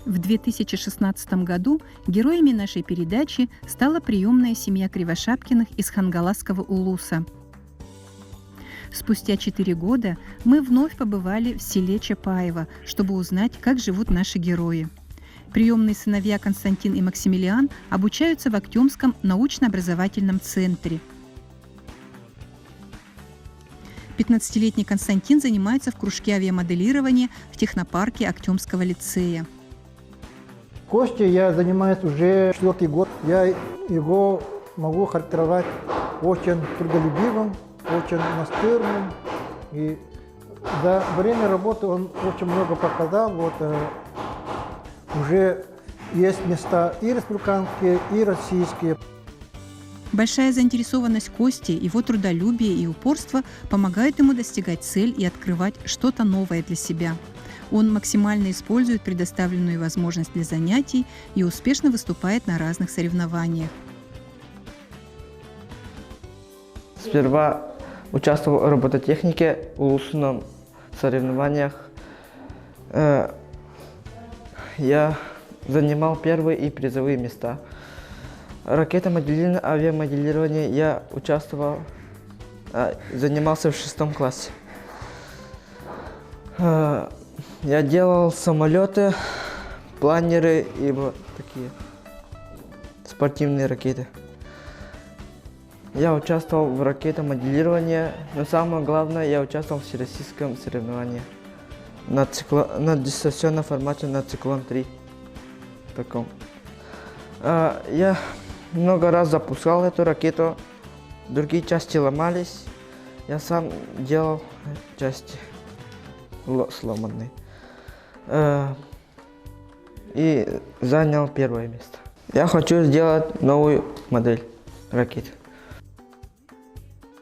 В 2016 году героями нашей передачи стала приемная семья Кривошапкиных из Хангаласского улуса. Спустя 4 года мы вновь побывали в селе Чапаево, чтобы узнать, как живут наши герои. Приемные сыновья Константин и Максимилиан обучаются в Актемском научно-образовательном центре. 15-летний Константин занимается в кружке авиамоделирования в технопарке Актемского лицея. Костей я занимаюсь уже 4-й год. Я его могу характеризовать очень трудолюбивым, очень настырным. И за время работы он очень много показал. Уже есть места и республиканские, и российские. Большая заинтересованность Кости, его трудолюбие и упорство помогают ему достигать цель и открывать что-то новое для себя. Он максимально использует предоставленную возможность для занятий и успешно выступает на разных соревнованиях. Сперва участвовал в робототехнике, в улусных соревнованиях. Я занимал первые и призовые места. Ракетомоделирование, авиамоделирование я участвовал, занимался в 6 классе. Я делал самолеты, планеры и вот такие спортивные ракеты. Я участвовал в ракетомоделировании, но самое главное, я участвовал в всероссийском соревновании на дистанционном формате на «Циклон-3». Таком. Я много раз запускал эту ракету, другие части ломались, я сам делал части сломанные. И занял первое место. Я хочу сделать новую модель ракет.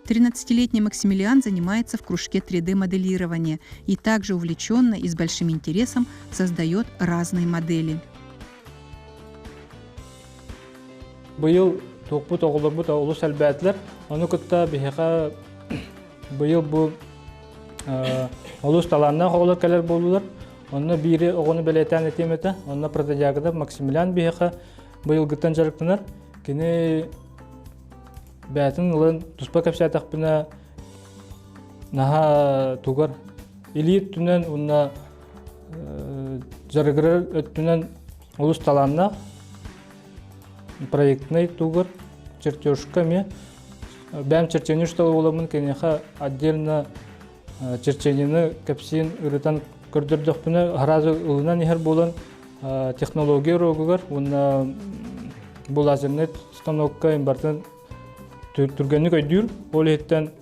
13-летний Максимилиан занимается в кружке 3D-моделирования и также увлеченно и с большим интересом создает разные модели. Быйыл тоқпут оғылырбыт олыс әлбәтлер, оны күтті бейхеға быйыл бұл олыс таланна оғылыр кәлер болулар, оны бири оғыны бәлетән етеметі, оны протодиагыда Максимилиан бейхеға быйыл гыттан жарықтынар, кені бәтін ұлын тұспа кәпсәтақпына наға туғар илиет түнен ұнна жарығырыр өттінен олыс таланна проектный тугар чертежка ме бәм чертежный что уламын кенеха отдельно чертежны капсин үрітан көрдірдіқпіні харазы ұлынан ехер болан технология рогугар уна бұл лазерный станокка имбартын түргенік өйдір ол еттен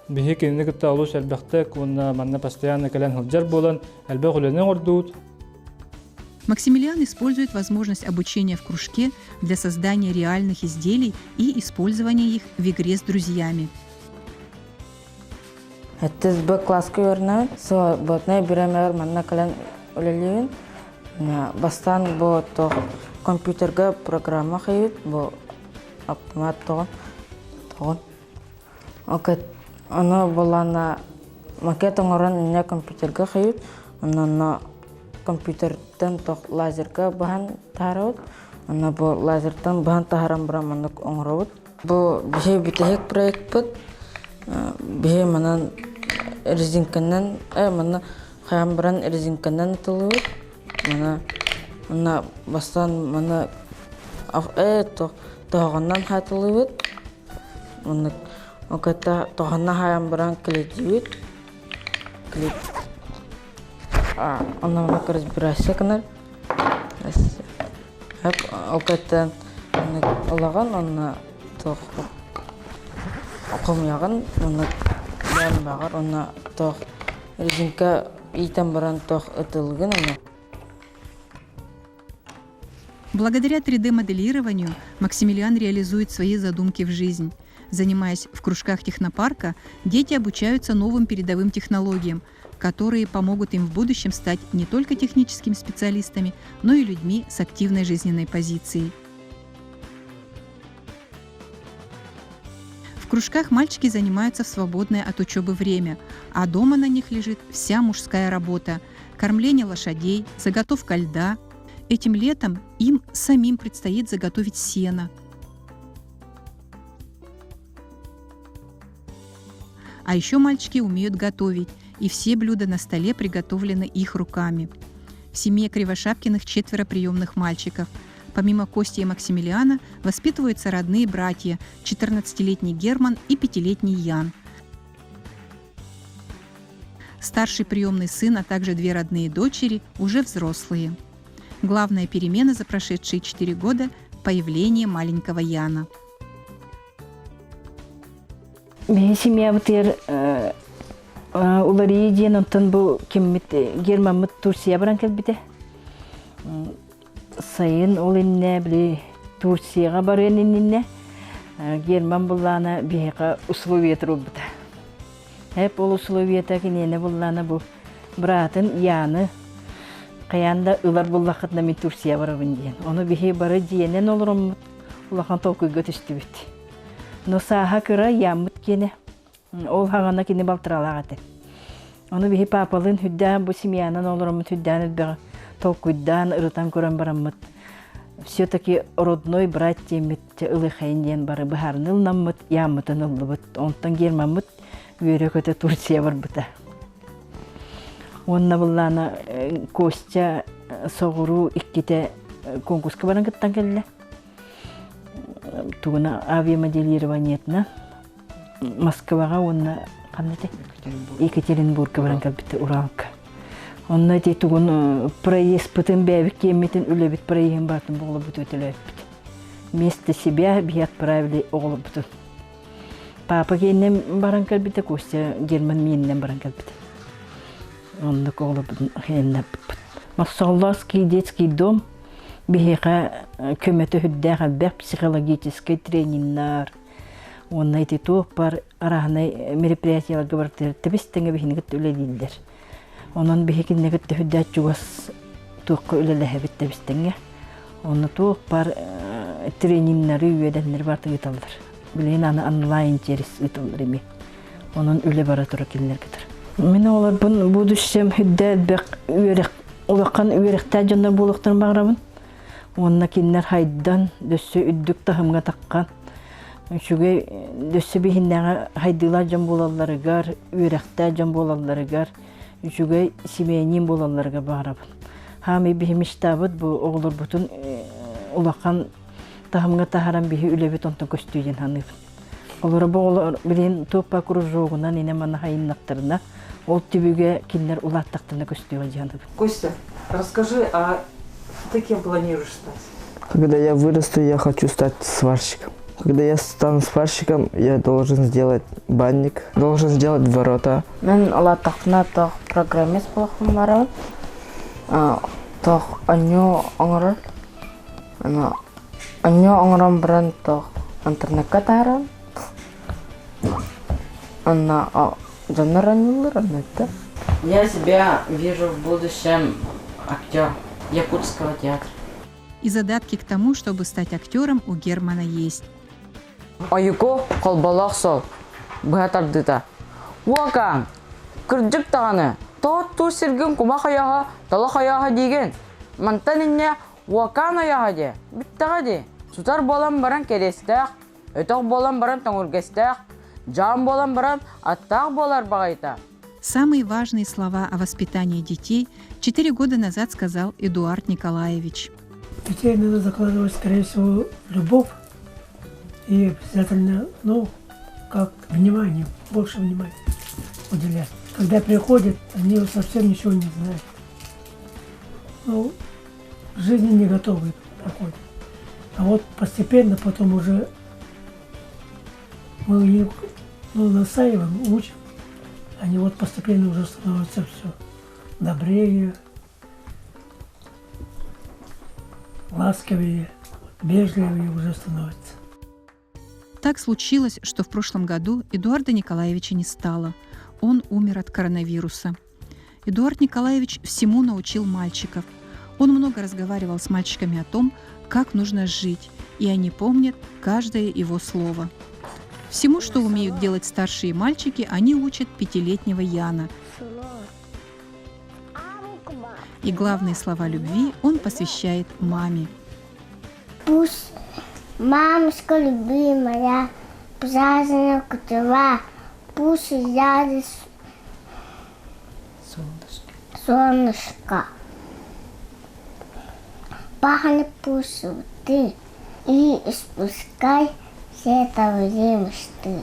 бихе кенені күтті алуш әлбәқтік уна манна постоянно кәлен хылжар болан әлбәқ үлінен ордуд. Максимилиан использует возможность обучения в кружке для создания реальных изделий и использования их в игре с друзьями. Это Б класска верно, со ботной беремер манна кален улелевин, бастан бо то компьютерга программа хают, бо автомат то. Окей, оно было на макетом оран не компьютерга хают, оно на компьютертен тох лазерга бахан тарот, она бо лазертен бахан тарам браманок онгрот. Бо бихе битехек проект пот, бихе манан резинканан, мана хамбран резинканан тулут, мана бастан мана то тоганан хатулут, мана оката тохана хамбран клетивит, клет. Она мне разбирается, канал. Оката олаган, она тох комяган, она ямбагар, она тох резинка итам баран тох этилген. Благодаря 3D-моделированию Максимилиан реализует свои задумки в жизнь. Занимаясь в кружках технопарка, дети обучаются новым передовым технологиям, которые помогут им в будущем стать не только техническими специалистами, но и людьми с активной жизненной позицией. В кружках мальчики занимаются в свободное от учебы время, а дома на них лежит вся мужская работа. кормление лошадей, заготовка льда. Этим летом им самим предстоит заготовить сено. А еще мальчики умеют готовить, и все блюда на столе приготовлены их руками. В семье Кривошапкиных 4 приемных мальчиков. Помимо Кости и Максимилиана воспитываются родные братья, 14-летний Герман и 5-летний Ян. Старший приемный сын, а также 2 родные дочери уже взрослые. Главная перемена за прошедшие 4 года – появление маленького Яна. Мен семья бутер улари ден онтон бу киммит Герман Турция баран келбите. Сайын ол инне били Турцияга баран инне Герман буллана бихека условия трубта. Hep ол условията кинене буллана бу братын Яны каянда ылар буллакытна мен Турция барабын диен. Оны бихе бары диенен олорум улахан толкуйга түстүбүт. Но саха кыра ямыт кене. Ол хагана кене балтыралагаты. Оны бихи папалын хүддән бу семьянан олоромут хүддән бе толкуйдан ырытан көрөн барамыт. Все-таки родной братья мит ылы хайнден бары бахарныл намыт ямытын ылыбыт. Онтан Германмыт үйрөкөтө Турция барбыта. Онна буллана Костя соғыру икките конкурска баран кыттан келле. Тугуна авиамоделированиетна Москвага онна каннете Екатеринбургка баран келбите Уралка. Онна те тугун проезд пытын бәбик кеммитин үлебит проезд бартын болубут өтөлөбүт. Вместо себя би отправили оглубут. Папа кеннен баран келбите Костя Герман менен баран келбите. Онда оглубут хеннеп. Масалловский детский дом бихека көмөтө хүддэ халбек психологический тренингнар. Онна эти топар арахнай мероприятияларга бартыр. Тебестеңе бихинигит үлелилдер. Онон бихикиннегит хүддэ чугас туққа үлелэхебит тебестеңе. Онна топар тренингнары үйеденнер бартыр италдар. Билен аны онлайн через италдар эми. Онон үле бара тура келнер кетер. Мен олар бун будущем хүддэ бек үйрек улакан үйректэ жонда булуктар баграбын. Онна киннер хайдан дөссө үддүк тахымга таккан. Шугай дөссө бихиннага хайдыла жон болаларыгар, үйректэ жон болаларыгар, шугай семейнин болаларыга баграбын. Хами бихимиштабыт бу оглор бутун улакан тахымга тахаран бихи үлебит онтон көстүйден ханыбын. Олар боолор билен топа кружогунан ине мана хайыннактарына ол түбүгө киндер улаттактарына көстүйгөн жаныбын. Костя, расскажи, а ты кем планируешь стать? Когда я вырасту, я хочу стать сварщиком. Когда я стану сварщиком, я должен сделать банник, должен сделать ворота. Мен алаттактына тох программист болохун барабын. Тох аньо оңорор. Аньо оңорон баран тох интернетке тарам. Я себя вижу в будущем актер Якутского театра. И задатки к тому, чтобы стать актером, у Германа есть. Айыко колбалақ сол, бұғатардыда. Уакан, күрджік тағаны, тоғыт тұр сіргін құма қаяға, тала қаяға деген. Мантан инне уакан аяға де, біттіға де. Сутар болан баран керестіқ, өтіқ болан баран тоңыргестіқ, жан болан баран аттақ болар бағайта. Самые важные слова о воспитании детей 4 года назад сказал Эдуард Николаевич. Детей надо закладывать, скорее всего, любовь и обязательно, как внимание, больше внимания уделять. Когда приходят, они совсем ничего не знают. К жизни не готовы проходят. А вот постепенно потом уже мы их настаиваем, учим. Они вот постепенно уже становятся все добрее, ласковее, вежливее уже становятся. Так случилось, что в прошлом году Эдуарда Николаевича не стало. Он умер от коронавируса. Эдуард Николаевич всему научил мальчиков. Он много разговаривал с мальчиками о том, как нужно жить, и они помнят каждое его слово. Всему, что умеют делать старшие мальчики, они учат 5-летнего Яна. И главные слова любви он посвящает маме. Пусть мамушка любимая, праздник утра, пусть ярит солнышко. Пахнет пусть ты и испускай все твои мечты.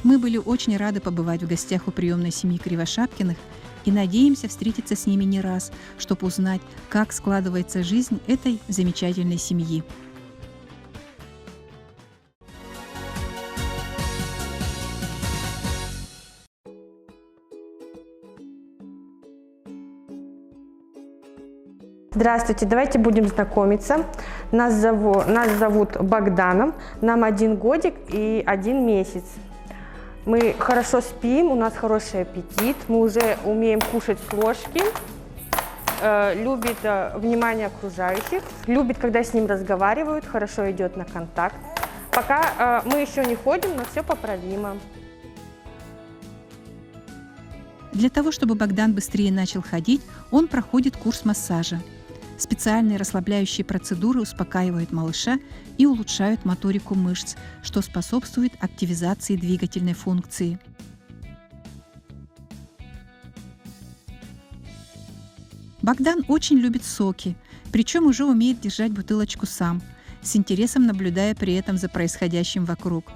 Мы были очень рады побывать в гостях у приемной семьи Кривошапкиных и надеемся встретиться с ними не раз, чтобы узнать, как складывается жизнь этой замечательной семьи. Здравствуйте, давайте будем знакомиться. Нас зовут Богданом, нам 1 годик и 1 месяц. Мы хорошо спим, у нас хороший аппетит, мы уже умеем кушать с ложки, любит внимание окружающих, любит, когда с ним разговаривают, хорошо идет на контакт. Пока мы еще не ходим, но все поправимо. Для того, чтобы Богдан быстрее начал ходить, он проходит курс массажа. Специальные расслабляющие процедуры успокаивают малыша и улучшают моторику мышц, что способствует активизации двигательной функции. Богдан очень любит соки, причем уже умеет держать бутылочку сам, с интересом наблюдая при этом за происходящим вокруг.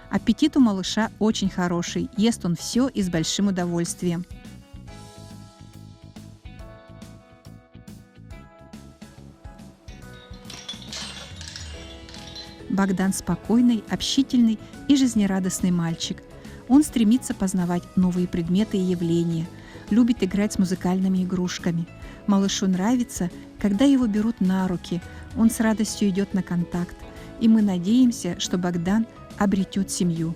Аппетит у малыша очень хороший, ест он все и с большим удовольствием. Богдан спокойный, общительный и жизнерадостный мальчик. Он стремится познавать новые предметы и явления, любит играть с музыкальными игрушками. Малышу нравится, когда его берут на руки, он с радостью идет на контакт, и мы надеемся, что Богдан обретет семью.